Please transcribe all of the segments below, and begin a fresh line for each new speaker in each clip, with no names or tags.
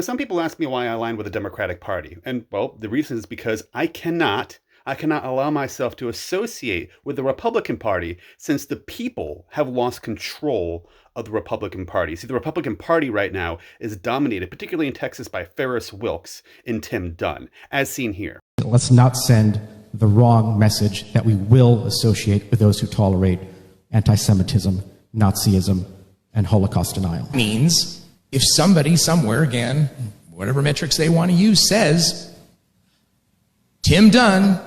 Some people ask me why I align with the Democratic Party. And, well, the reason is because I cannot allow myself to associate with the Republican Party since the people have lost control of the Republican Party. See, the Republican Party right now is dominated, particularly in Texas, by Faris, Wilks, and Tim Dunn, as seen here.
Let's not send the wrong message that we will associate with those who tolerate anti-Semitism, Nazism, and Holocaust denial.
Means if somebody somewhere, again, whatever metrics they want to use, says Tim Dunn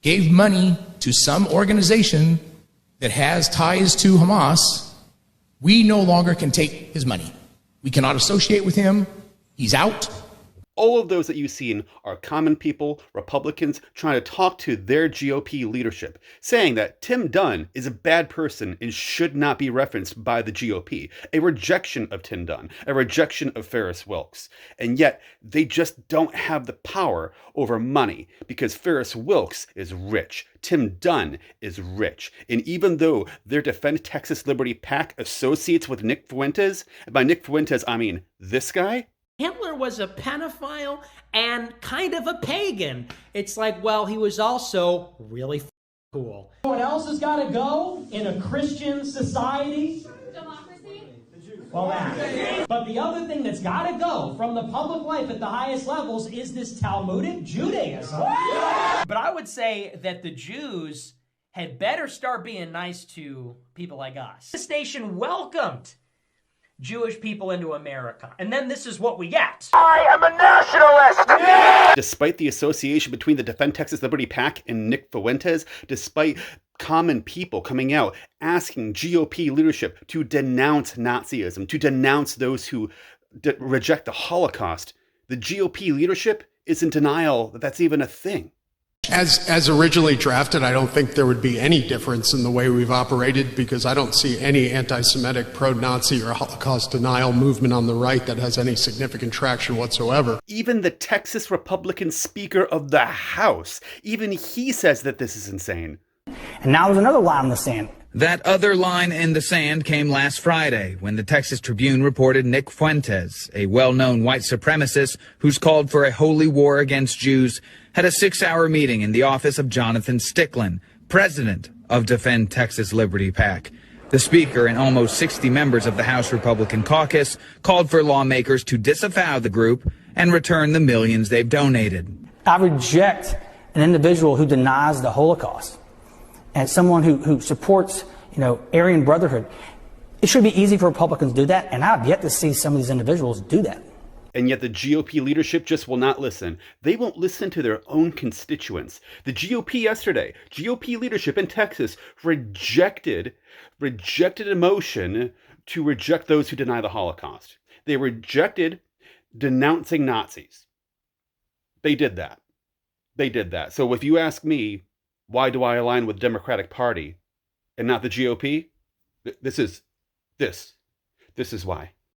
gave money to some organization that has ties to Hamas, we no longer can take his money. We cannot associate with him. He's out.
All of those that you've seen are common people, Republicans, trying to talk to their GOP leadership, saying that Tim Dunn is a bad person and should not be referenced by the GOP. A rejection of Tim Dunn, a rejection of Faris Wilks. And yet, they just don't have the power over money because Faris Wilks is rich. Tim Dunn is rich. And even though their Defend Texas Liberty PAC associates with Nick Fuentes, and by Nick Fuentes, I mean this guy,
Hitler was a pedophile and kind of a pagan. It's like, well, he was also really cool.
What else has got to go in a Christian society?
Democracy?
Well, that. But the other thing that's got to go from the public life at the highest levels is this Talmudic Judaism.
But I would say that the Jews had better start being nice to people like us. The station welcomed Jewish people into America. And then this is what we get.
I am a nationalist! Yeah!
Despite the association between the Defend Texas Liberty PAC and Nick Fuentes, despite common people coming out asking GOP leadership to denounce Nazism, to denounce those who reject the Holocaust, the GOP leadership is in denial that that's even a thing.
As originally drafted, I don't think there would be any difference in the way we've operated because I don't see any anti-Semitic, pro-Nazi, or Holocaust denial movement on the right that has any significant traction whatsoever.
Even the Texas Republican Speaker of the House, even he says that this is insane.
And now there's another line in the sand.
That other line in the sand came last Friday when the Texas Tribune reported Nick Fuentes, a well-known white supremacist who's called for a holy war against Jews, had a 6-hour meeting in the office of Jonathan Stickland, president of Defend Texas Liberty PAC. The speaker and almost 60 members of the House Republican caucus called for lawmakers to disavow the group and return the millions they've donated.
I reject an individual who denies the Holocaust and someone who supports, Aryan Brotherhood. It should be easy for Republicans to do that, and I've yet to see some of these individuals do that.
And yet the GOP leadership just will not listen. They won't listen to their own constituents. The GOP yesterday, GOP leadership in Texas rejected a motion to reject those who deny the Holocaust. They rejected denouncing Nazis. They did that. So if you ask me, why do I align with the Democratic Party and not the GOP? This is why.